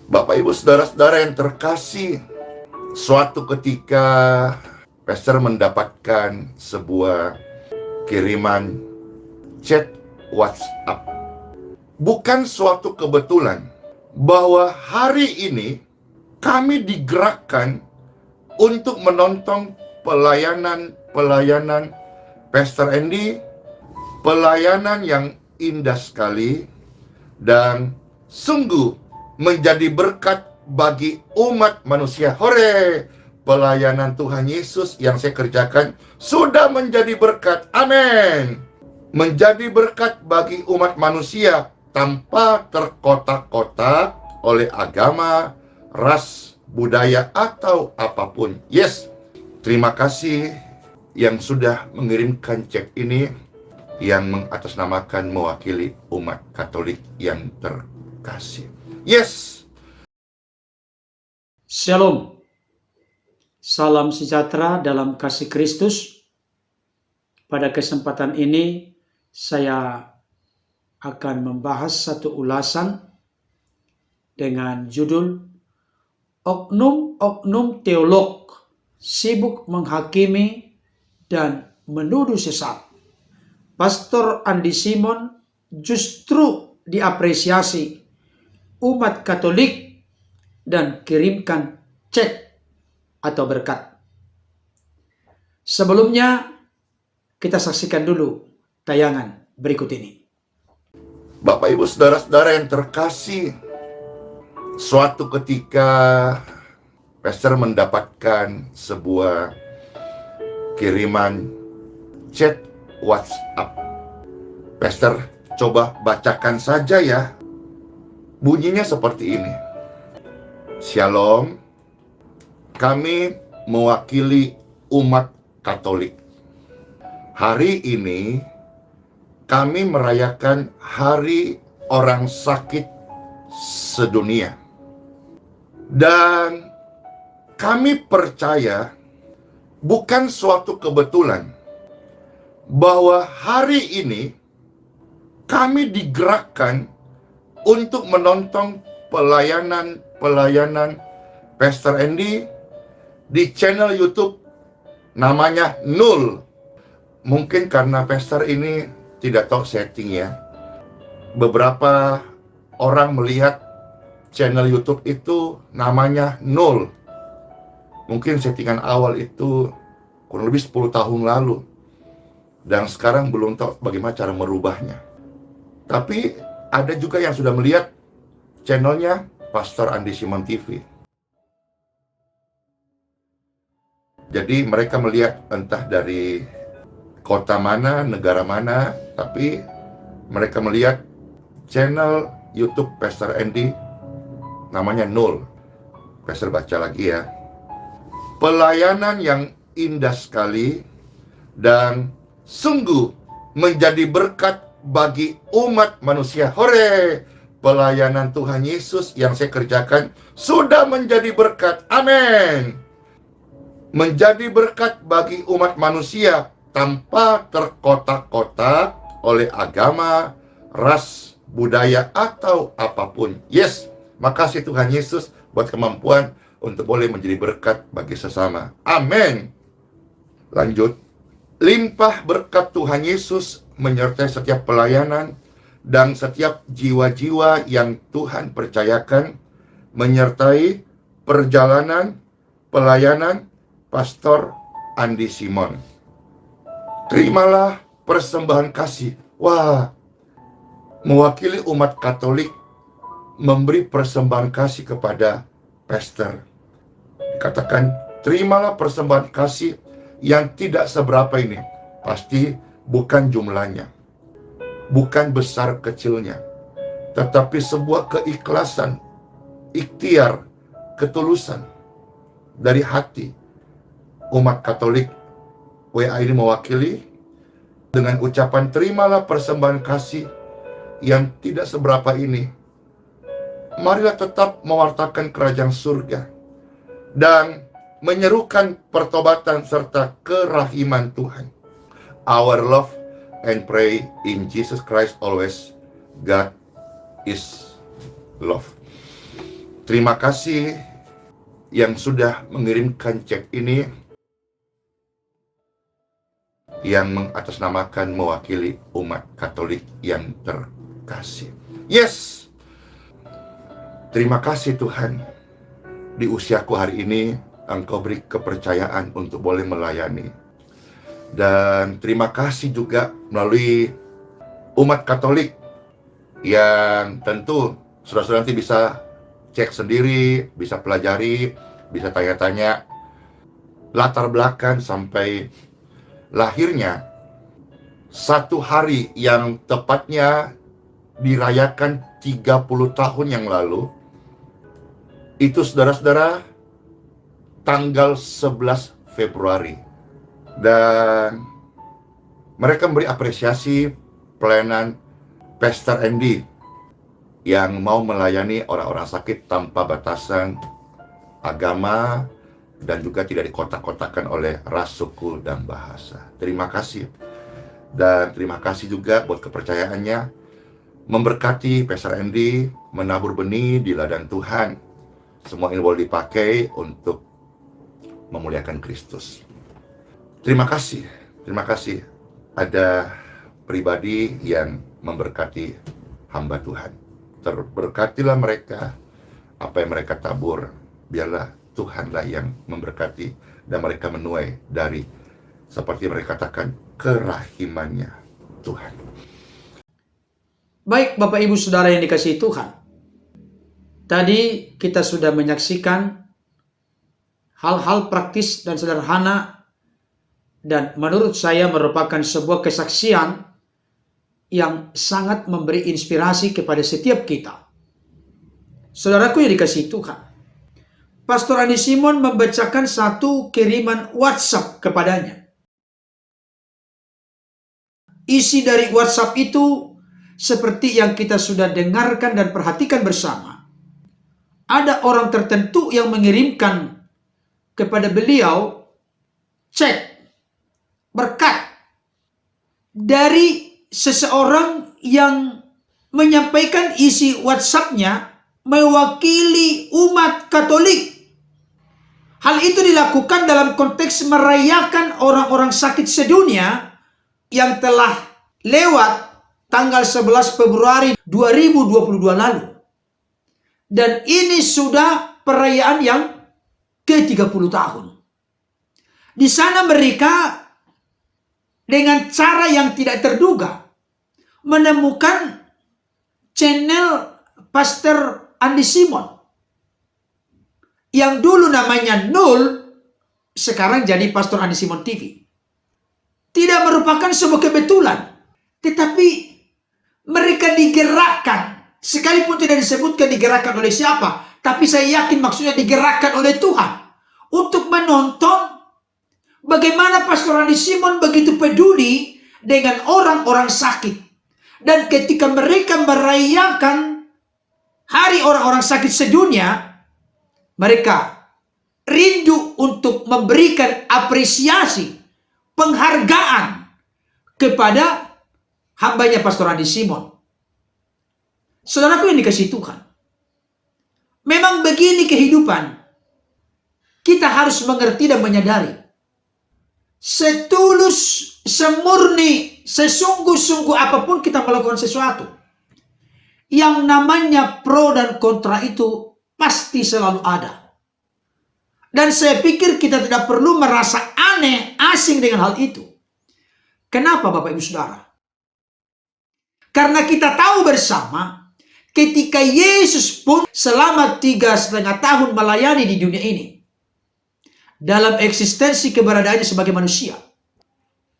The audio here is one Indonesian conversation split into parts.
Bapak, Ibu, saudara-saudara yang terkasih, suatu ketika Pastor mendapatkan sebuah kiriman chat WhatsApp. Bukan suatu kebetulan bahwa hari ini kami digerakkan untuk menonton pelayanan Pastor Andy, pelayanan yang indah sekali dan sungguh menjadi berkat bagi umat manusia. Hore! Pelayanan Tuhan Yesus yang saya kerjakan sudah menjadi berkat. Amin. Menjadi berkat bagi umat manusia tanpa terkotak-kotak oleh agama, ras, budaya, atau apapun. Yes, terima kasih yang sudah mengirimkan chat ini, yang mengatasnamakan mewakili umat Katolik yang terkasih. Yes. Shalom. Salam sejahtera dalam kasih Kristus. Pada kesempatan ini saya akan membahas satu ulasan dengan judul Oknum-oknum teolog sibuk menghakimi dan menuduh sesat. Pastor Andy Simon justru diapresiasi umat Katolik dan kirimkan chat atau berkat. Sebelumnya, kita saksikan dulu tayangan berikut ini. Bapak, Ibu, saudara-saudara yang terkasih, suatu ketika Pastor mendapatkan sebuah kiriman chat WhatsApp. Pastor coba bacakan saja ya. Bunyinya seperti ini. Shalom, kami mewakili umat Katolik. Hari ini kami merayakan Hari Orang Sakit Sedunia. Dan kami percaya bukan suatu kebetulan bahwa hari ini kami digerakkan untuk menonton pelayanan Pastor Andy di channel YouTube namanya Nul. Mungkin karena Pastor ini tidak tahu setting ya. Beberapa orang melihat channel YouTube itu namanya Nul. Mungkin settingan awal itu kurang lebih 10 tahun lalu. Dan sekarang belum tahu bagaimana cara merubahnya. Tapi ada juga yang sudah melihat channelnya Pastor Andy Simon TV. Jadi mereka melihat entah dari kota mana, negara mana, tapi mereka melihat channel YouTube Pastor Andy namanya Nul. Pastor baca lagi ya. Pelayanan yang indah sekali dan sungguh menjadi berkat bagi umat manusia. Hore! Pelayanan Tuhan Yesus yang saya kerjakan sudah menjadi berkat. Amin. Menjadi berkat bagi umat manusia tanpa terkotak-kotak oleh agama, ras, budaya, atau apapun. Yes, makasih Tuhan Yesus buat kemampuan untuk boleh menjadi berkat bagi sesama. Amin. Lanjut. Limpah berkat Tuhan Yesus menyertai setiap pelayanan dan setiap jiwa-jiwa yang Tuhan percayakan, menyertai perjalanan pelayanan Pastor Andy Simon. Terimalah persembahan kasih. Wah, mewakili umat Katolik memberi persembahan kasih kepada Pastor. Dikatakan, terimalah persembahan kasih yang tidak seberapa ini. Pasti bukan jumlahnya, bukan besar kecilnya, tetapi sebuah keikhlasan, ikhtiar, ketulusan dari hati umat Katolik WA ini mewakili dengan ucapan terimalah persembahan kasih yang tidak seberapa ini. Marilah tetap mewartakan kerajaan surga dan menyerukan pertobatan serta kerahiman Tuhan. Our love and pray in Jesus Christ always. God is love. Terima kasih yang sudah mengirimkan cek ini, yang mengatasnamakan mewakili umat Katolik yang terkasih. Yes! Terima kasih Tuhan, di usiaku hari ini Engkau beri kepercayaan untuk boleh melayani. Dan terima kasih juga melalui umat Katolik yang tentu saudara-saudara nanti bisa cek sendiri, bisa pelajari, bisa tanya-tanya latar belakang sampai lahirnya satu hari yang tepatnya dirayakan 30 tahun yang lalu. Itu saudara-saudara tanggal 11 Februari. Dan mereka memberi apresiasi pelayanan Pastor Andy yang mau melayani orang-orang sakit tanpa batasan agama dan juga tidak dikotak-kotakan oleh ras, suku, dan bahasa. Terima kasih. Dan terima kasih juga buat kepercayaannya memberkati Pastor Andy, menabur benih di ladang Tuhan. Semua ini boleh dipakai untuk memuliakan Kristus. Terima kasih. Terima kasih. Ada pribadi yang memberkati hamba Tuhan. Terberkatilah mereka, apa yang mereka tabur, biarlah Tuhanlah yang memberkati dan mereka menuai dari, seperti mereka katakan, kerahimannya Tuhan. Baik Bapak Ibu Saudara yang dikasihi Tuhan, tadi kita sudah menyaksikan hal-hal praktis dan sederhana, dan menurut saya merupakan sebuah kesaksian yang sangat memberi inspirasi kepada setiap kita. Saudaraku yang dikasihi Tuhan, Pastor Andi Simon membacakan satu kiriman WhatsApp kepadanya. Isi dari WhatsApp itu seperti yang kita sudah dengarkan dan perhatikan bersama. Ada orang tertentu yang mengirimkan kepada beliau cek berkat dari seseorang yang menyampaikan isi WhatsApp-nya mewakili umat Katolik. Hal itu dilakukan dalam konteks merayakan orang-orang sakit sedunia yang telah lewat tanggal 11 Februari 2022 lalu. Dan ini sudah perayaan yang ke-30 tahun. Di sana mereka dengan cara yang tidak terduga menemukan channel Pastor Andi Simon yang dulu namanya Nul, sekarang jadi Pastor Andi Simon TV. Tidak merupakan sebuah kebetulan, tetapi mereka digerakkan, sekalipun tidak disebutkan digerakkan oleh siapa, tapi saya yakin maksudnya digerakkan oleh Tuhan untuk menonton bagaimana Pastor Andi Simon begitu peduli dengan orang-orang sakit. Dan ketika mereka merayakan hari orang-orang sakit sedunia, mereka rindu untuk memberikan apresiasi, penghargaan kepada hambanya Pastor Andi Simon. Saudaraku yang dikasihi Tuhan, memang begini kehidupan. Kita harus mengerti dan menyadari, setulus, semurni, sesungguh-sungguh apapun kita melakukan sesuatu, yang namanya pro dan kontra itu pasti selalu ada. Dan saya pikir kita tidak perlu merasa aneh, asing dengan hal itu. Kenapa Bapak Ibu Saudara? Karena kita tahu bersama, ketika Yesus pun selama 3,5 tahun melayani di dunia ini, dalam eksistensi keberadaannya sebagai manusia,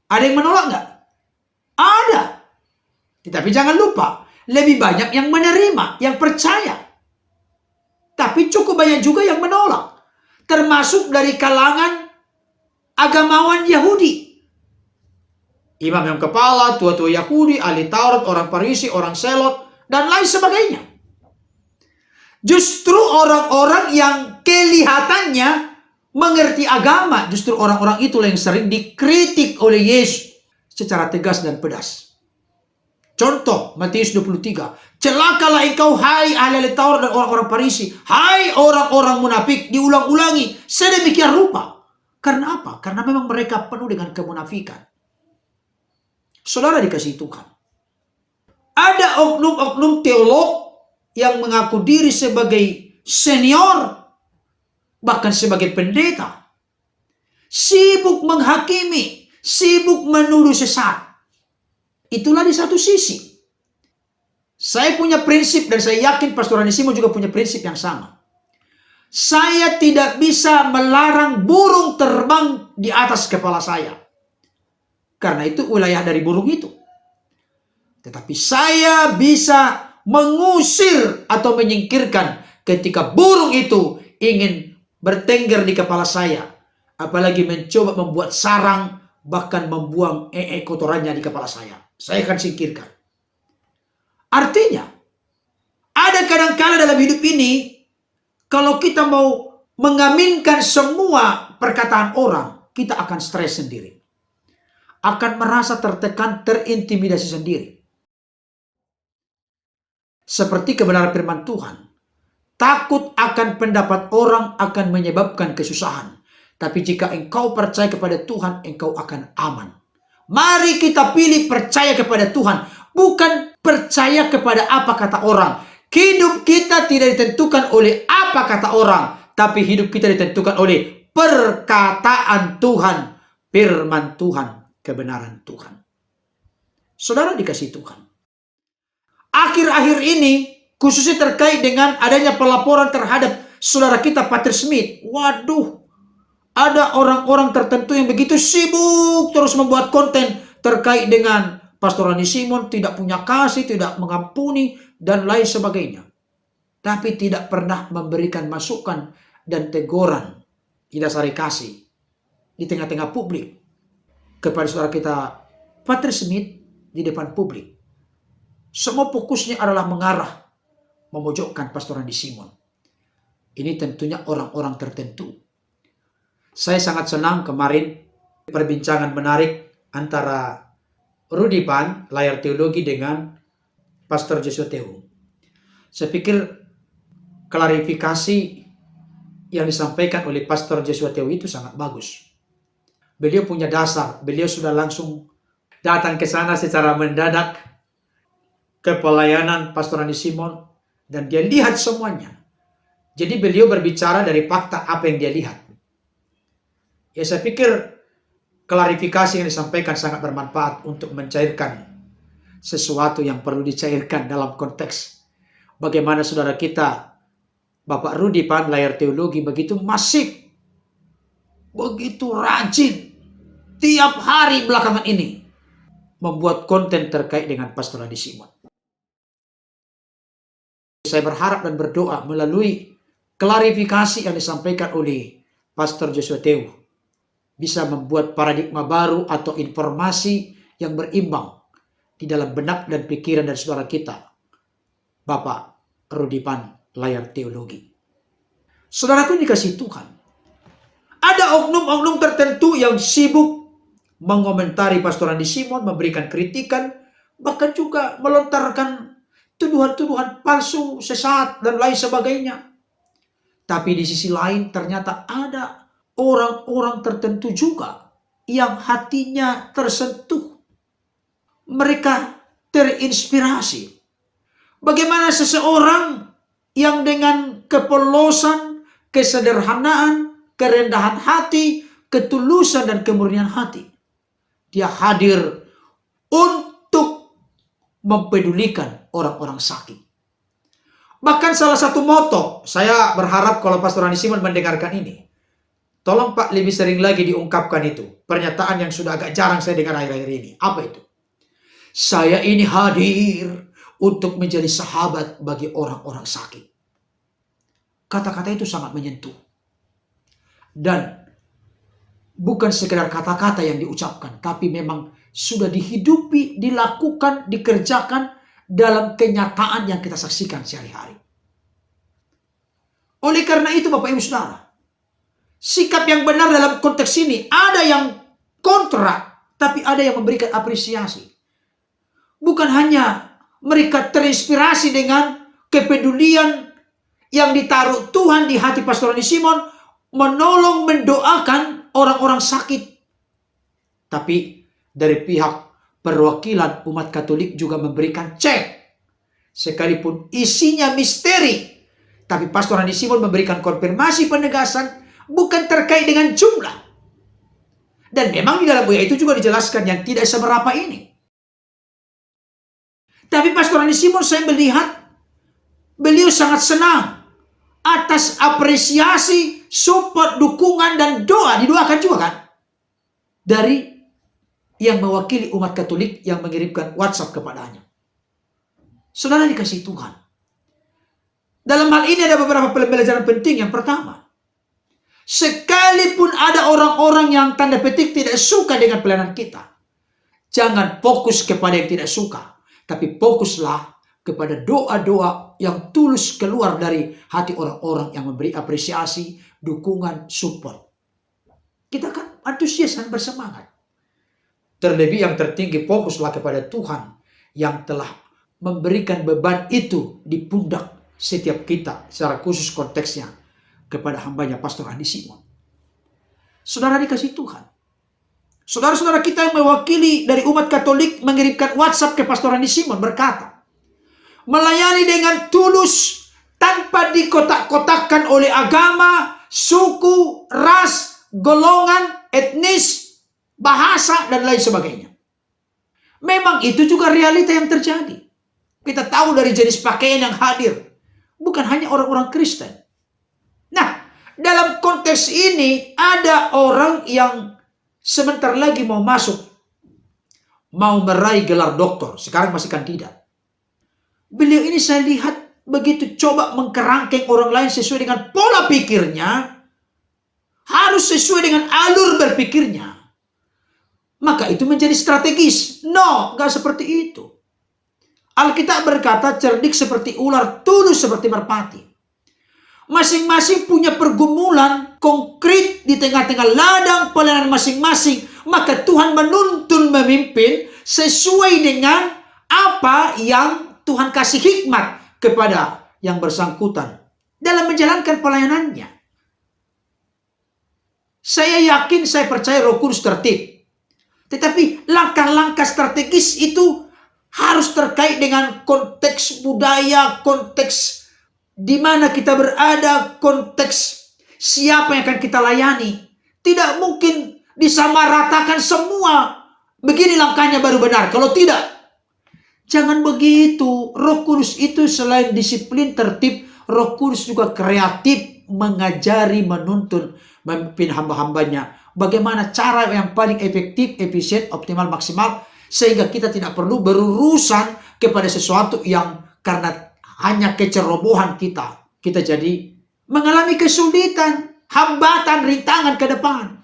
ada yang menolak nggak? Ada. Tetapi jangan lupa, lebih banyak yang menerima, yang percaya. Tapi cukup banyak juga yang menolak. Termasuk dari kalangan agamawan Yahudi. Imam yang kepala, tua-tua Yahudi, ahli Taurat, orang Farisi, orang Selot, dan lain sebagainya. Justru orang-orang yang kelihatannya mengerti agama, justru orang-orang itulah yang sering dikritik oleh Yesus secara tegas dan pedas. Contoh Matius 23. Celakalah engkau hai ahli Taurat dan orang-orang Farisi. Hai orang-orang munafik. Diulang-ulangi sedemikian rupa. Karena apa? Karena memang mereka penuh dengan kemunafikan. Saudara dikasihi Tuhan. Ada oknum-oknum teolog yang mengaku diri sebagai senior. Bahkan sebagai pendeta. Sibuk menghakimi. Sibuk menuduh sesat. Itulah di satu sisi. Saya punya prinsip dan saya yakin Pastor Rani Simon juga punya prinsip yang sama. Saya tidak bisa melarang burung terbang di atas kepala saya. Karena itu wilayah dari burung itu. Tetapi saya bisa mengusir atau menyingkirkan ketika burung itu ingin bertengger di kepala saya. Apalagi mencoba membuat sarang, bahkan membuang kotorannya di kepala saya. Saya akan singkirkan. Artinya, ada kadang-kala dalam hidup ini, kalau kita mau mengaminkan semua perkataan orang, kita akan stres sendiri. Akan merasa tertekan, terintimidasi sendiri. Seperti kebenaran firman Tuhan. Takut akan pendapat orang akan menyebabkan kesusahan. Tapi jika engkau percaya kepada Tuhan, engkau akan aman. Mari kita pilih percaya kepada Tuhan. Bukan percaya kepada apa kata orang. Hidup kita tidak ditentukan oleh apa kata orang. Tapi hidup kita ditentukan oleh perkataan Tuhan. Firman Tuhan. Kebenaran Tuhan. Saudara dikasihi Tuhan. Akhir-akhir ini, khususnya terkait dengan adanya pelaporan terhadap saudara kita Patrick Smith. Waduh. Ada orang-orang tertentu yang begitu sibuk terus membuat konten terkait dengan Pastor Rani Simon tidak punya kasih, tidak mengampuni, dan lain sebagainya. Tapi tidak pernah memberikan masukan dan teguran didasari kasih di tengah-tengah publik kepada saudara kita Patrick Smith di depan publik. Semua fokusnya adalah mengarah, memojokkan Pastor Rani Simon. Ini tentunya orang-orang tertentu. Saya sangat senang kemarin perbincangan menarik antara Rudy Pan, layar teologi, dengan Pastor Joshua Teung. Saya pikir klarifikasi yang disampaikan oleh Pastor Joshua Teung itu sangat bagus. Beliau punya dasar, beliau sudah langsung datang ke sana secara mendadak ke pelayanan Pastor Rani Simon dan dia lihat semuanya. Jadi beliau berbicara dari fakta apa yang dia lihat. Ya, saya pikir klarifikasi yang disampaikan sangat bermanfaat untuk mencairkan sesuatu yang perlu dicairkan dalam konteks bagaimana saudara kita Bapak Rudy Pan, layar teologi, begitu masif, begitu rajin tiap hari belakangan ini membuat konten terkait dengan Pastor Rani Simon. Saya berharap dan berdoa melalui klarifikasi yang disampaikan oleh Pastor Joshua Teung bisa membuat paradigma baru atau informasi yang berimbang di dalam benak dan pikiran dari saudara kita, Bapak Rudy Pan, layar teologi. Saudaraku dikasihi Tuhan, ada oknum-oknum tertentu yang sibuk mengomentari Pastor Rani Simon, memberikan kritikan, bahkan juga melontarkan tuduhan-tuduhan palsu, sesat, dan lain sebagainya. Tapi di sisi lain ternyata ada orang-orang tertentu juga yang hatinya tersentuh. Mereka terinspirasi. Bagaimana seseorang yang dengan kepolosan, kesederhanaan, kerendahan hati, ketulusan dan kemurnian hati, dia hadir untuk mempedulikan orang-orang sakit. Bahkan salah satu moto, saya berharap kalau Pastor Rani Simon mendengarkan ini, tolong Pak lebih sering lagi diungkapkan itu. Pernyataan yang sudah agak jarang saya dengar akhir-akhir ini. Apa itu? Saya ini hadir untuk menjadi sahabat bagi orang-orang sakit. Kata-kata itu sangat menyentuh. Dan bukan sekedar kata-kata yang diucapkan, tapi memang sudah dihidupi, dilakukan, dikerjakan dalam kenyataan yang kita saksikan sehari-hari. Oleh karena itu Bapak Ibu Saudara, sikap yang benar dalam konteks ini ada yang kontra, tapi ada yang memberikan apresiasi. Bukan hanya mereka terinspirasi dengan kepedulian yang ditaruh Tuhan di hati Pastor Rani Simon, menolong, mendoakan orang-orang sakit. Tapi dari pihak perwakilan umat Katolik juga memberikan cek. Sekalipun isinya misteri, tapi Pastor Rani Simon memberikan konfirmasi penegasan bukan terkait dengan jumlah. Dan memang di dalam WA itu juga dijelaskan yang tidak seberapa ini. Tapi Pastor Rani Simon, saya melihat beliau sangat senang atas apresiasi, support, dukungan, dan doa. Didoakan juga kan? Dari yang mewakili umat Katolik yang mengirimkan WhatsApp kepadanya. Saudara dikasihi Tuhan. Dalam hal ini ada beberapa pembelajaran penting. Yang pertama, sekalipun ada orang-orang yang tanda petik tidak suka dengan pelayanan kita, jangan fokus kepada yang tidak suka. Tapi fokuslah kepada doa-doa yang tulus keluar dari hati orang-orang yang memberi apresiasi, dukungan, support. Kita kan antusias dan bersemangat. Terlebih yang tertinggi, fokuslah kepada Tuhan yang telah memberikan beban itu di pundak setiap kita, secara khusus konteksnya kepada hambanya Pastor Rani Simon. Saudara dikasih Tuhan. Saudara-saudara kita yang mewakili dari umat Katolik mengirimkan WhatsApp ke Pastor Rani Simon berkata, melayani dengan tulus tanpa dikotak-kotakkan oleh agama, suku, ras, golongan, etnis, bahasa, dan lain sebagainya. Memang itu juga realita yang terjadi. Kita tahu dari jenis pakaian yang hadir. Bukan hanya orang-orang Kristen. Nah, dalam konteks ini ada orang yang sebentar lagi mau masuk, mau meraih gelar doktor, sekarang masih kandidat. Beliau ini saya lihat begitu coba mengkerangkeng orang lain sesuai dengan pola pikirnya, harus sesuai dengan alur berpikirnya. Maka itu menjadi strategis. No, gak seperti itu. Alkitab berkata cerdik seperti ular, tulus seperti merpati. Masing-masing punya pergumulan konkret di tengah-tengah ladang pelayanan masing-masing. Maka Tuhan menuntun memimpin sesuai dengan apa yang Tuhan kasih hikmat kepada yang bersangkutan dalam menjalankan pelayanannya. Saya yakin, saya percaya Roh Kudus tertib. Tetapi langkah-langkah strategis itu harus terkait dengan konteks budaya, konteks di mana kita berada, konteks siapa yang akan kita layani. Tidak mungkin disamaratakan semua. Begini langkahnya baru benar. Kalau tidak, jangan begitu. Roh Kudus itu selain disiplin, tertib, Roh Kudus juga kreatif, mengajari, menuntun, memimpin hamba-hambanya. Bagaimana cara yang paling efektif, efisien, optimal, maksimal. Sehingga kita tidak perlu berurusan kepada sesuatu yang karena hanya kecerobohan kita jadi mengalami kesulitan, hambatan, rintangan ke depan.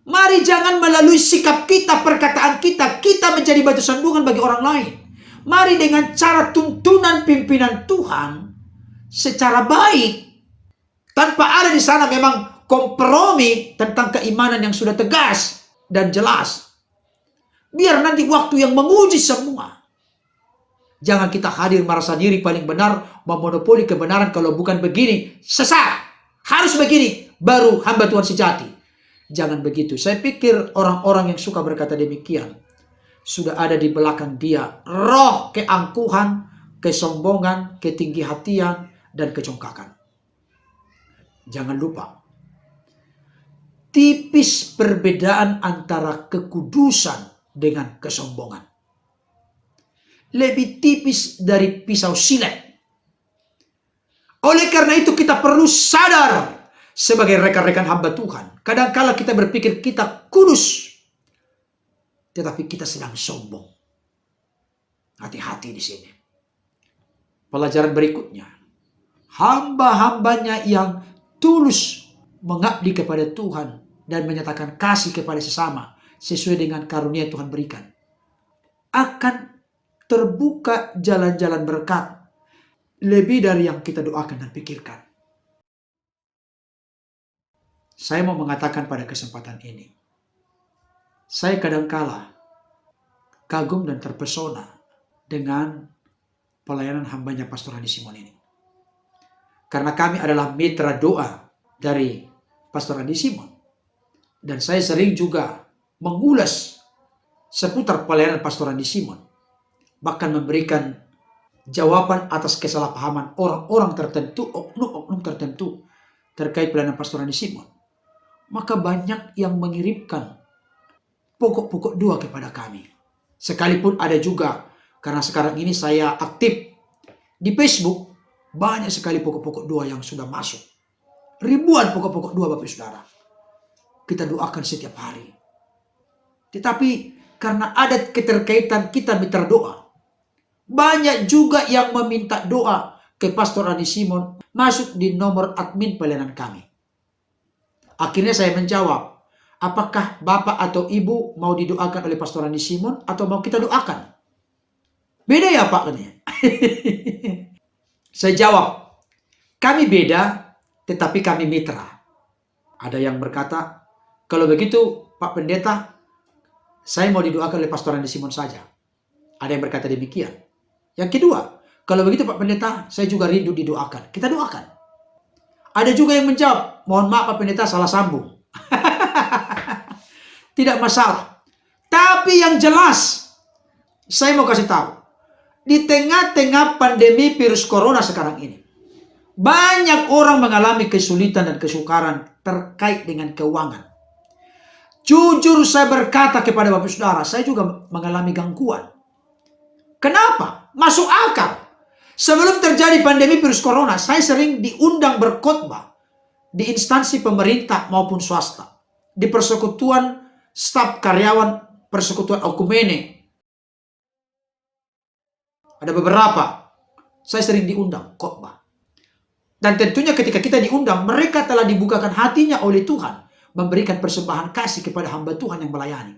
Mari jangan melalui sikap kita, perkataan kita menjadi batu sandungan bagi orang lain. Mari dengan cara tuntunan pimpinan Tuhan secara baik, tanpa ada di sana memang kompromi tentang keimanan yang sudah tegas dan jelas. Biar nanti waktu yang menguji semua. Jangan kita hadir merasa diri paling benar, memonopoli kebenaran. Kalau bukan begini, sesat. Harus begini, baru hamba Tuhan sejati. Jangan begitu. Saya pikir orang-orang yang suka berkata demikian, sudah ada di belakang dia roh keangkuhan, kesombongan, ketinggi hatian, dan kecongkakan. Jangan lupa, tipis perbedaan antara kekudusan dengan kesombongan. Lebih tipis dari pisau silet. Oleh karena itu kita perlu sadar sebagai rekan-rekan hamba Tuhan. Kadang-kala kita berpikir kita kudus, tetapi kita sedang sombong. Hati-hati di sini. Pelajaran berikutnya, hamba-hambanya yang tulus mengabdi kepada Tuhan dan menyatakan kasih kepada sesama sesuai dengan karunia Tuhan berikan, akan terbuka jalan-jalan berkat lebih dari yang kita doakan dan pikirkan. Saya mau mengatakan pada kesempatan ini, saya kadangkala kagum dan terpesona dengan pelayanan hambanya Pastor Andi Simon ini. Karena kami adalah mitra doa dari Pastor Andi Simon. Dan saya sering juga mengulas seputar pelayanan Pastor Andi Simon. Bahkan memberikan jawaban atas kesalahpahaman orang-orang tertentu, oknum-oknum tertentu terkait pelayanan Pastor Andi Simon. Maka banyak yang mengirimkan pokok-pokok doa kepada kami. Sekalipun ada juga, karena sekarang ini saya aktif di Facebook, banyak sekali pokok-pokok doa yang sudah masuk. Ribuan pokok-pokok doa Bapak Saudara. Kita doakan setiap hari. Tetapi karena ada keterkaitan kita mitra doa, banyak juga yang meminta doa ke Pastor Andi Simon masuk di nomor admin pelayanan kami. Akhirnya saya menjawab, apakah Bapak atau Ibu mau didoakan oleh Pastor Andi Simon atau mau kita doakan? Beda ya Pak? Saya jawab, kami beda tetapi kami mitra. Ada yang berkata, kalau begitu Pak Pendeta, saya mau didoakan oleh Pastor Andi Simon saja. Ada yang berkata demikian. Yang kedua, kalau begitu Pak Pendeta, saya juga rindu didoakan. Kita doakan. Ada juga yang menjawab, mohon maaf Pak Pendeta, salah sambung. Tidak masalah. Tapi yang jelas, saya mau kasih tahu. Di tengah-tengah pandemi virus corona sekarang ini, banyak orang mengalami kesulitan dan kesukaran terkait dengan keuangan. Jujur saya berkata kepada Bapak Saudara, saya juga mengalami gangguan. Kenapa? Masuk akal. Sebelum terjadi pandemi virus corona, saya sering diundang berkhotbah di instansi pemerintah maupun swasta. Di persekutuan staf karyawan persekutuan Okumene. Ada beberapa. Saya sering diundang khotbah. Dan tentunya ketika kita diundang, mereka telah dibukakan hatinya oleh Tuhan. Memberikan persembahan kasih kepada hamba Tuhan yang melayani.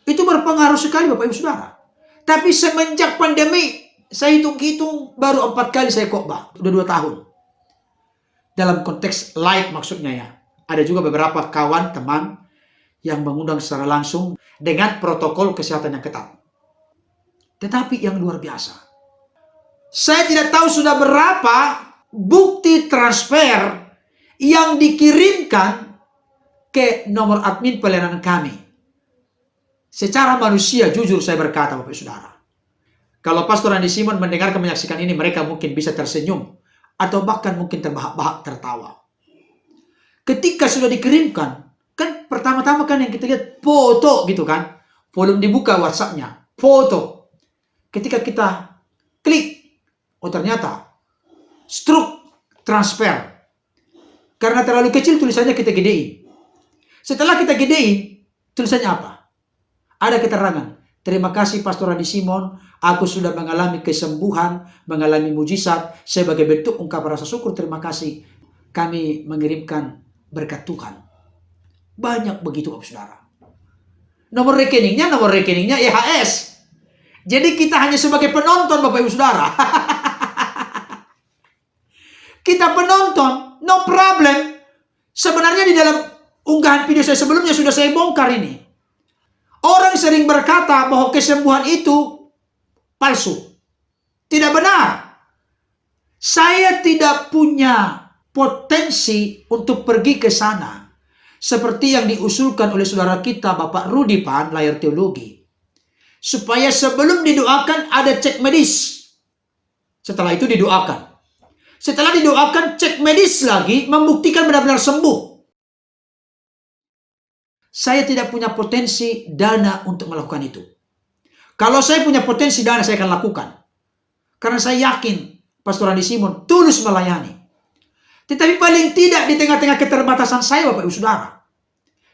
Itu berpengaruh sekali Bapak Ibu Saudara. Tapi semenjak pandemi, saya hitung-hitung baru 4 kali saya khotbah. Udah 2 tahun. Dalam konteks live maksudnya ya. Ada juga beberapa kawan, teman yang mengundang secara langsung dengan protokol kesehatan yang ketat. Tetapi yang luar biasa. Saya tidak tahu sudah berapa bukti transfer yang dikirimkan ke nomor admin pelayanan kami. Secara manusia, jujur saya berkata Bapak Saudara. Kalau Pastor Andi Simon mendengarkan menyaksikan ini, mereka mungkin bisa tersenyum. Atau bahkan mungkin terbahak-bahak tertawa. Ketika sudah dikirimkan, kan pertama-tama kan yang kita lihat foto gitu kan. Belum dibuka WhatsApp-nya. Foto. Ketika kita klik, oh ternyata struk transfer. Karena terlalu kecil tulisannya kita gedein. Setelah kita gedein, tulisannya apa? Ada keterangan. Terima kasih Pastor Andi Simon, aku sudah mengalami kesembuhan, mengalami mujizat. Sebagai bentuk ungkapan rasa syukur, terima kasih. Kami mengirimkan berkat Tuhan. Banyak begitu Bapak Saudara. Nomor rekeningnya EHS. Jadi kita hanya sebagai penonton Bapak Ibu Saudara. Kita penonton, no problem. Sebenarnya di dalam unggahan video saya sebelumnya sudah saya bongkar ini. Orang sering berkata bahwa kesembuhan itu palsu. Tidak benar. Saya tidak punya potensi untuk pergi ke sana. Seperti yang diusulkan oleh saudara kita Bapak Rudi Pan, layar teologi. Supaya sebelum didoakan ada cek medis. Setelah itu didoakan. Setelah didoakan cek medis lagi membuktikan benar-benar sembuh. Saya tidak punya potensi dana untuk melakukan itu. Kalau saya punya potensi dana, saya akan lakukan. Karena saya yakin Pastor Andi Simon tulus melayani. Tetapi paling tidak di tengah-tengah keterbatasan saya, Bapak Ibu Saudara,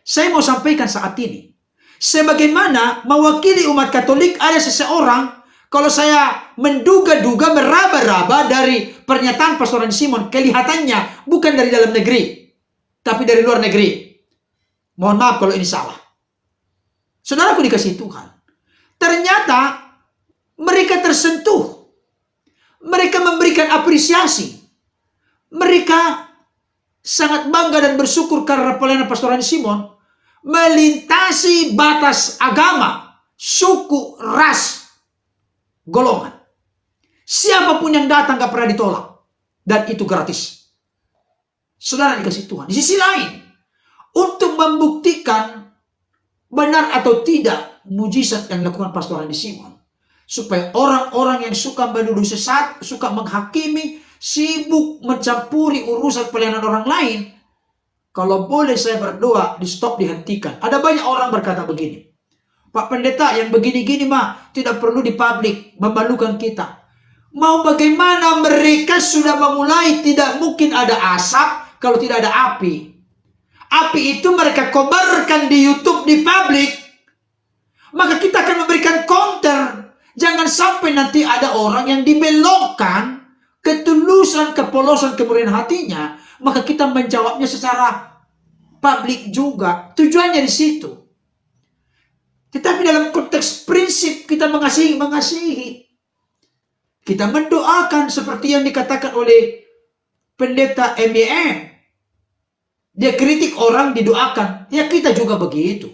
saya mau sampaikan saat ini. Sebagaimana mewakili umat Katolik ada seseorang, kalau saya menduga-duga meraba-raba dari pernyataan Pastor Andi Simon, kelihatannya bukan dari dalam negeri, tapi dari luar negeri. Mohon maaf kalau ini salah. Saudaraku dikasihi Tuhan. Ternyata mereka tersentuh. Mereka memberikan apresiasi. Mereka sangat bangga dan bersyukur karena pelayanan Pastor Andi Simon melintasi batas agama suku, ras, golongan. Siapapun yang datang gak pernah ditolak. Dan itu gratis. Saudara dikasih Tuhan. Di sisi lain, untuk membuktikan benar atau tidak mujizat yang dilakukan Pastor Randy Simon, supaya orang-orang yang suka menuduh sesat, suka menghakimi, sibuk mencampuri urusan pelayanan orang lain, kalau boleh saya berdoa, di stop, dihentikan. Ada banyak orang berkata begini, Pak Pendeta, yang begini-gini mah tidak perlu dipublik, memalukan kita. Mau bagaimana, mereka sudah memulai, tidak mungkin ada asap kalau tidak ada api. Api itu mereka kobarkan di YouTube, di publik. Maka kita akan memberikan counter. Jangan sampai nanti ada orang yang dibelokkan ketulusan, kepolosan, kemurnian hatinya. Maka kita menjawabnya secara publik juga. Tujuannya di situ. Tetapi dalam konteks prinsip kita mengasihi. Kita mendoakan seperti yang dikatakan oleh Pendeta MYM. Dia kritik orang, didoakan. Ya kita juga begitu.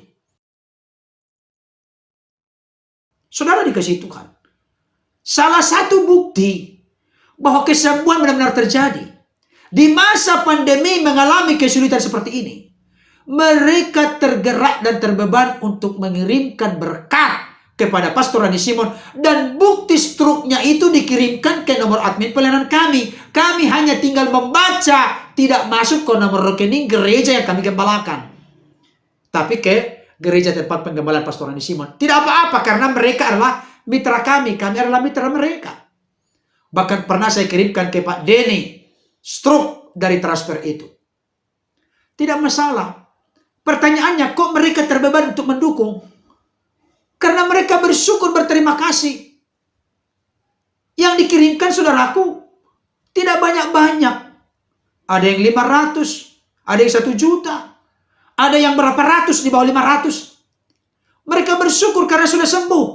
Saudara dikasih Tuhan. Salah satu bukti bahwa kesembuhan benar-benar terjadi. Di masa pandemi mengalami kesulitan seperti ini. Mereka tergerak dan terbeban untuk mengirimkan berkat kepada Pastor Randy Simon, dan bukti struknya itu dikirimkan ke nomor admin pelayanan kami. Kami hanya tinggal membaca, tidak masuk ke nomor rekening gereja yang kami gembalakan, tapi ke gereja tempat penggembalaan Pastor Randy Simon. Tidak apa-apa, karena mereka adalah mitra kami adalah mitra mereka. Bahkan pernah saya kirimkan ke Pak Denny struk dari transfer itu. Tidak masalah. Pertanyaannya, kok mereka terbeban untuk mendukung? Karena mereka bersyukur, berterima kasih. Yang dikirimkan, saudaraku, tidak banyak-banyak. Ada yang 500, ada yang 1 juta, ada yang berapa ratus, di bawah 500. Mereka bersyukur karena sudah sembuh.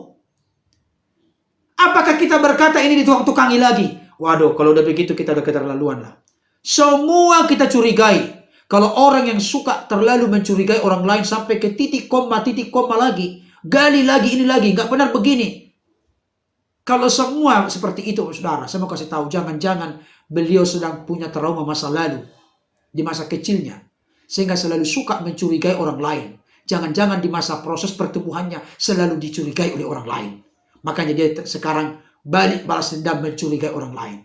Apakah kita berkata ini ditukang-tukangi lagi? Waduh, kalau udah begitu kita udah keterlaluan lah. Semua kita curigai. Kalau orang yang suka terlalu mencurigai orang lain sampai ke titik koma lagi, gali lagi, ini lagi, nggak benar begini. Kalau semua seperti itu, saudara, saya mau kasih tahu, jangan-jangan beliau sedang punya trauma masa lalu, di masa kecilnya, sehingga selalu suka mencurigai orang lain. Jangan-jangan di masa proses pertumbuhannya selalu dicurigai oleh orang lain. Makanya dia sekarang balik balas dendam, mencurigai orang lain.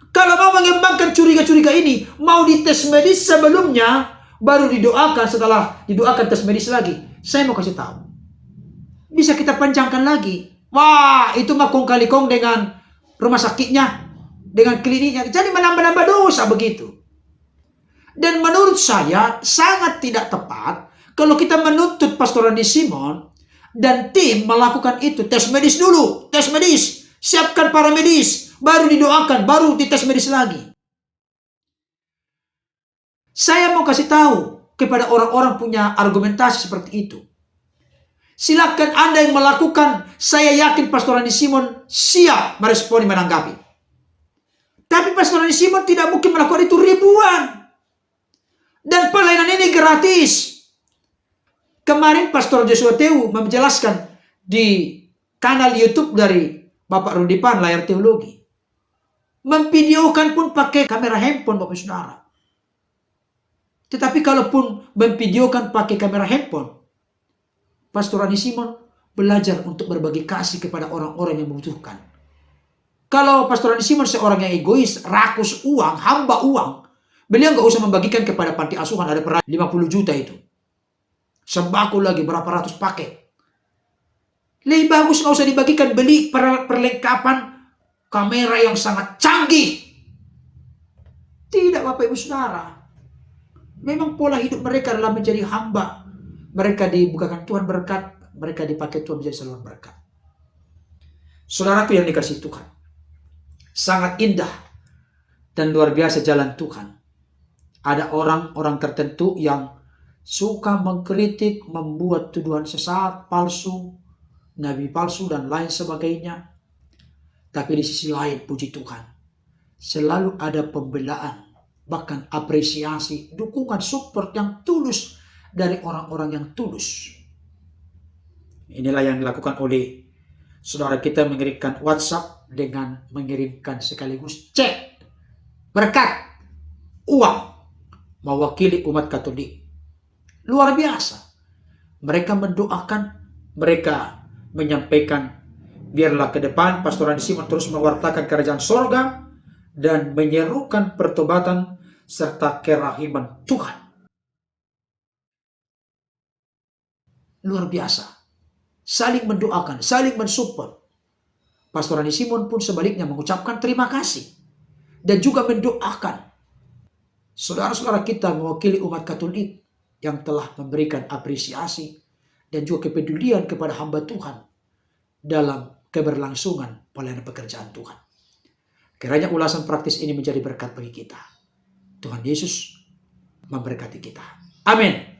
Kalau mau mengembangkan curiga-curiga ini, mau dites medis sebelumnya, baru didoakan, setelah didoakan tes medis lagi. Saya mau kasih tahu, bisa kita panjangkan lagi. Wah, itu mah kong kali kong dengan rumah sakitnya, dengan kliniknya. Jadi menambah-nambah dosa begitu. Dan menurut saya sangat tidak tepat kalau kita menuntut Pastor Randy Simon dan tim melakukan itu. Tes medis dulu, tes medis. Siapkan para medis, baru didoakan, baru dites medis lagi. Saya mau kasih tahu kepada orang-orang punya argumentasi seperti itu. Silakan Anda yang melakukan. Saya yakin Pastor Randy Simon siap meresponi, menanggapi. Tapi Pastor Randy Simon tidak mungkin melakukan itu ribuan. Dan pelayanan ini gratis. Kemarin Pastor Joshua Tewu menjelaskan di kanal YouTube dari Bapak Rudy Pan, Layar Teologi. Memvideokan pun pakai kamera handphone, Bapak Saudara. Tetapi kalaupun memvideokan pakai kamera handphone, Pastor Randy Simon belajar untuk berbagi kasih kepada orang-orang yang membutuhkan. Kalau Pastor Randy Simon seorang yang egois, rakus uang, hamba uang, beliau nggak usah membagikan kepada panti asuhan. Ada pernah 50 juta itu. Sembako lagi berapa ratus paket. Lebih bagus nggak usah dibagikan, beli perlengkapan kamera yang sangat canggih. Tidak, Bapak Ibu Saudara. Memang pola hidup mereka adalah menjadi hamba. Mereka dibukakan Tuhan berkat, mereka dipakai Tuhan menjadi saluran berkat. Saudaraku yang dikasihi Tuhan, sangat indah dan luar biasa jalan Tuhan. Ada orang-orang tertentu yang suka mengkritik, membuat tuduhan sesat, palsu, nabi palsu dan lain sebagainya. Tapi di sisi lain, puji Tuhan, selalu ada pembelaan, bahkan apresiasi, dukungan, support yang tulus dari orang-orang yang tulus. Inilah yang dilakukan oleh saudara kita, mengirimkan WhatsApp dengan mengirimkan sekaligus cek berkat uang mewakili umat Katolik. Luar biasa. Mereka mendoakan, mereka menyampaikan, biarlah ke depan Pastor Andi Simon terus mewartakan kerajaan sorga dan menyerukan pertobatan serta kerahiman Tuhan. Luar biasa. Saling mendoakan, saling mensupport. Pastor Andi Simon pun sebaliknya mengucapkan terima kasih dan juga mendoakan saudara-saudara kita mewakili umat Katolik yang telah memberikan apresiasi dan juga kepedulian kepada hamba Tuhan dalam keberlangsungan pelayanan pekerjaan Tuhan. Kiranya ulasan praktis ini menjadi berkat bagi kita. Tuhan Yesus memberkati kita. Amin.